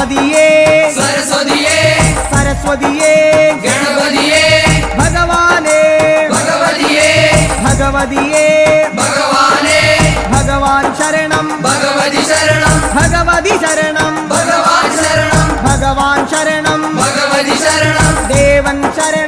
ഗണപതിയേ സരസ്വതിയേ സരസ്വതിയേ ഗണപതിയേ ഭഗവാനേ ഭഗവതിയേ ഭഗവതിയേ ഭഗവാനേ ഭഗവാൻ ശരണം ഭഗവതി ശരണം ഭഗവതി ശരണം ഭഗവാൻ ശരണം ഭഗവാൻ ശരണം ഭഗവതി ശരണം ദേവൻ ശരണം